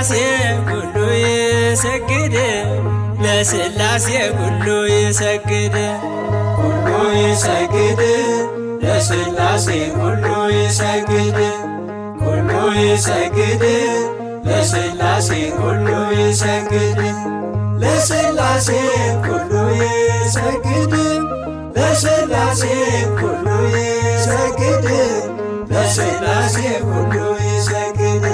ለሥላሴ ኩሉ ይሰግድ ለሥላሴ ኩሉ ይሰግድ ኩሉ ይሰግድ ለሥላሴ ኩሉ ይሰግድ ኩሉ ይሰግድ ለሥላሴ ኩሉ ይሰግድ ለሥላሴ ኩሉ ይሰግድ ለሥላሴ ኩሉ ይሰግድ ለሥላሴ ኩሉ ይሰግድ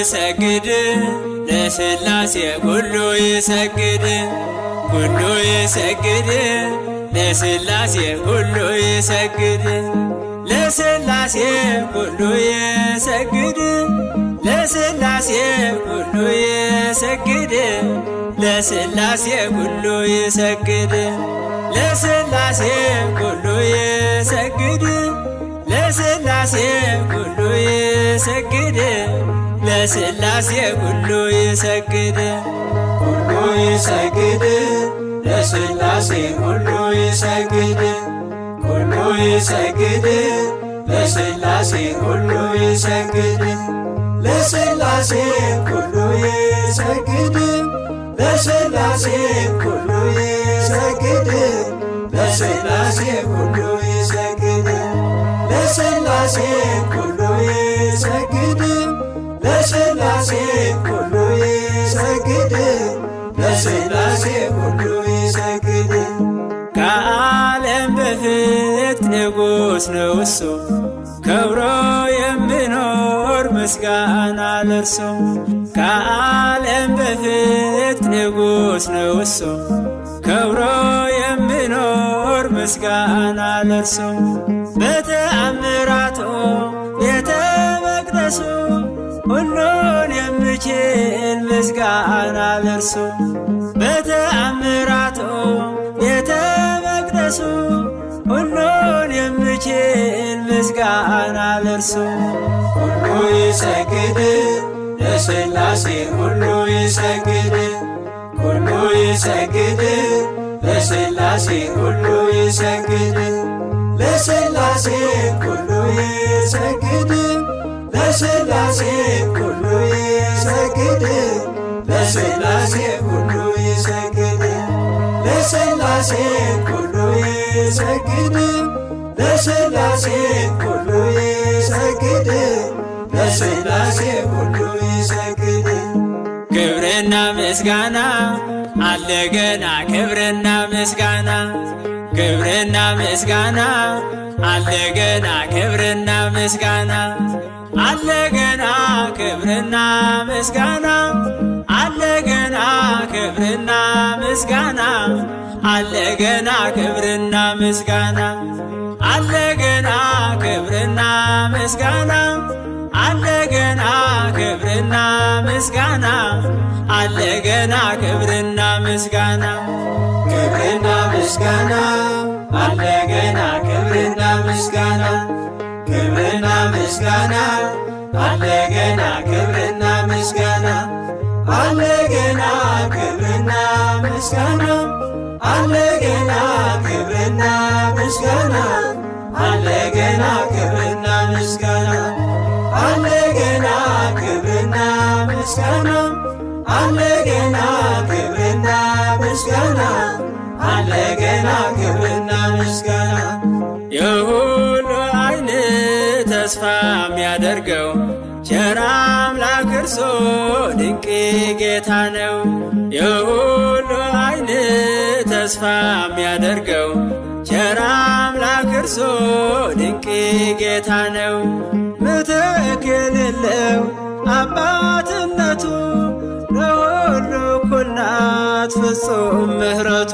ይሰግድ ለሥላሴ ኩሉ ይሰግድ ኩሉ ይሰግድ ለሥላሴ ኩሉ ይሰግድ ለሥላሴ ኩሉ ይሰግድ ለሥላሴ ኩሉ ይሰግድ ለሥላሴ ኩሉ ይሰግድ ለሥላሴ ኩሉ ይሰግድ ለሥላሴ ኩሉ ይሰግድ ለሥላሴ ኩሉ ይሰግድ ኩሉ ይሰግድ ለሥላሴ ኩሉ ይሰግድ ኩሉ ይሰግድ ለሥላሴ ኩሉ ይሰግድ ለሥላሴ ኩሉ ይሰግድ ለሥላሴ ኩሉ ይሰግድ ለሥላሴ ኩሉ ይሰግድ ለሥላሴ ኩሉ ይሰግድ ለሥላሴ ኩሉ ይሰግድ ለሥላሴ ኩሉ ይሰግድ ከዓለም በፊት ንጉሥ ነው እሱ ከብሮ የሚኖር ምስጋና ለእርሱ ከዓለም በፊት ንጉሥ ነው እሱ ከብሮ የሚኖር ምስጋና ለእርሱ በተአምራቱ ቤተ መቅደሱ ሁሉን የሚችል ምስጋና ለእርሱ በተአምራቱ ቤተ መቅደሱ ሁሉን የሚችል ምስጋና ለእርሱ ሁሉ ይሰግድ ለሥላሴ ሁሉ ይሰግድ ሁሉ ይሰግድ ለሥላሴ ሁሉ ይሰግድ ለሥላሴ ሁሉ ይሰግድ ለሥላሴ ሁሉ ይሰግድ ለሥላሴ ሁሉ ይሰግድ ለሥላሴ ሁሉ ይሰግድ ለሥላሴ ሁሉ ይሰግድ ለሥላሴ ሁሉ ይሰግድ ክብርና ምስጋና አለ ገና ክብርና ምስጋና ክብርና ምስጋና አለ ገና ክብርና ምስጋና አለ ገና ክብርና ምስጋና አለ ገና ክብርና ምስጋና አለ ገና ክብርና ምስጋና አለ ገና ክብርና ምስጋና አለ ገና ክብርና ምስጋና አለ ገና ክብርና ምስጋና ክብርና ምስጋና አለ ገና ክብርና ምስጋና ክብርና ምስጋና አለ ገና ክብርና ምስጋና አለ ገና ክብርና ምስጋና አለ ገና ክብርና ምስጋና አለ ገና ክብርና ምስጋና አለ ገና ክብርና ምስጋና አለ ገና ክብርና ምስጋና አለ ገና ክብርና ምስጋና የሁሉ ዓይን ተስፋ የሚያደርገው ቸር አምላክ እርሱ ድንቅ ጌታ ነው። የሁሉ ዓይን ተስፋ የሚያደርገው ቸር አምላክ እርሱ ድንቅ ጌታ ነው። ምትክ የሌለው አባትነቱ ለሁሉ እኩል ናት ፍጹም ምሕረቱ።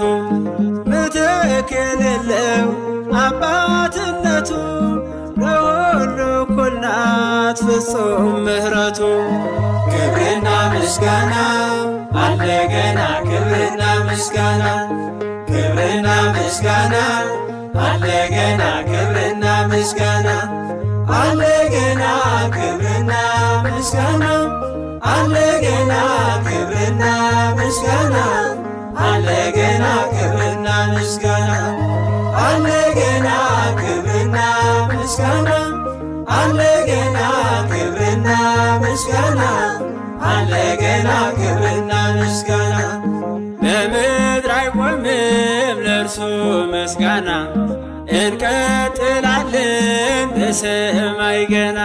ምትክ የሌለው አባትነቱ ለሁሉ እኩል ናት ፍጹም ምሕረቱ። ክብርና ምስጋና አለ ገና ክብርና ምስጋና ክብርና ምስጋና አለ ገና ክብርና ምስጋና አለ ገና ክብርና ምስጋና አለ ገና ክብርና ምስጋና አለ ገና ክብርና ምስጋና አለ ገና ክብርና ምስጋና አለ ገና ክብርና ምስጋና አለ ገና ክብርና ምስጋና በምድር አይቆምም ለእርሱ ምስጋና እንቀጥላለን በሰማይ ገና።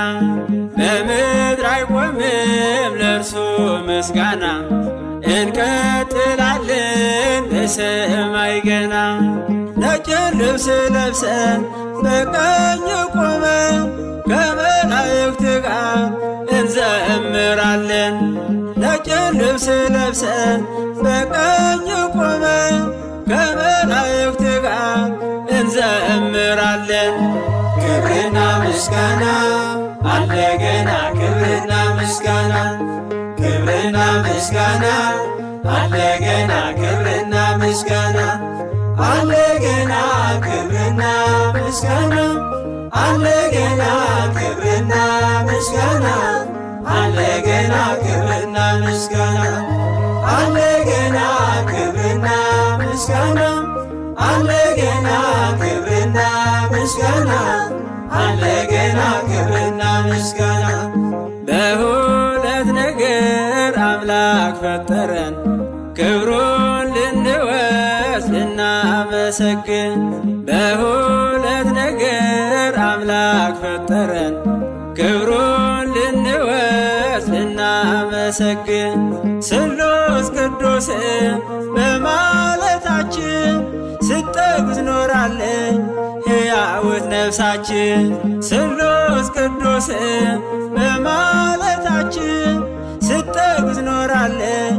በምድር አይቆምም ለእርሱ ምስጋና እንቀጥላለን በሰማይ ገና። ነጭ ልብስ ለብሰን በቀኝ ቆመን ከመላእክት ጋር እንዘምራለን። ነጭ ልብስ ለብሰን በቀኝ ቆመን ከመላእክት ጋር እንዘምራለን። ክብርና ምስጋና አለ ገና ክብርና ምስጋና ክብርና ምስጋና አለ ገና ክብርና ምስጋና አለ ገና ክብርና ምስጋና አለ ገና ክብርና ምስጋና አለ ገና ክብርና ምስጋና አለ ገና ክብርና ምስጋና አለ ገና ክብርና ምስጋና አለ ገና ክብርና ምስጋና በሁለት ነገር አምላክ ፈጠረን ክብሩን ልንወስድ ልናመሰግን። በሁለት ነገር አምላክ ፈጠረን ክብሩን ልንወስድ ልናመሰግን። ስሉስ ቅዱስ በማለታችን ስትጠግዝ ኖራለን ሕያውት ነፍሳችን። ስሉስ ቅዱስ በማለታችን ስትጠግዝ ኖራለን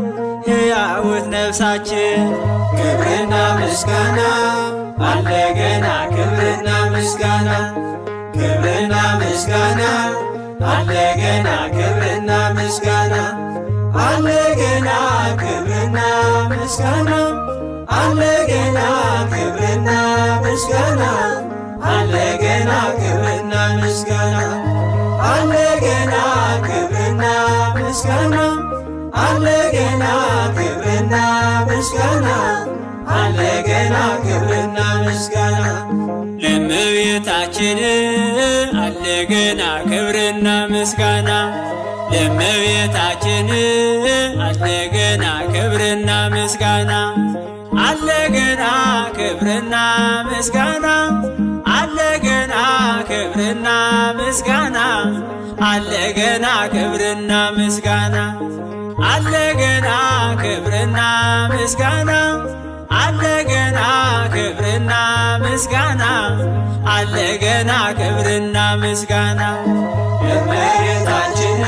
ሕያውት ነፍሳችን። ክብርና ምስጋና አለ ገና ክብርና ምስጋና ክብርና ምስጋና አለ ገና ክብርና ምስጋና አለ ገና ክብርና ምስጋና አለ ገና ክብርና ምስጋና አለ ገና ክብርና ምስጋና አለ ገና ክብርና ምስጋና አለ ገና ክብርና ምስጋና አለ ገና ክብርና ምስጋና ለእመቤታችን አለ ገና ክብርና ምስጋና። ለእመቤታችን አለ ገና ክብርና ምስጋና አለ ገና ክብርና ምስጋና አለ ገና ክብርና ምስጋና አለ ገና ክብርና ምስጋና አለ ገና ክብርና ምስጋና አለ ገና ክብርና ምስጋና አለ ገና ክብርና ምስጋና ለእመቤታችን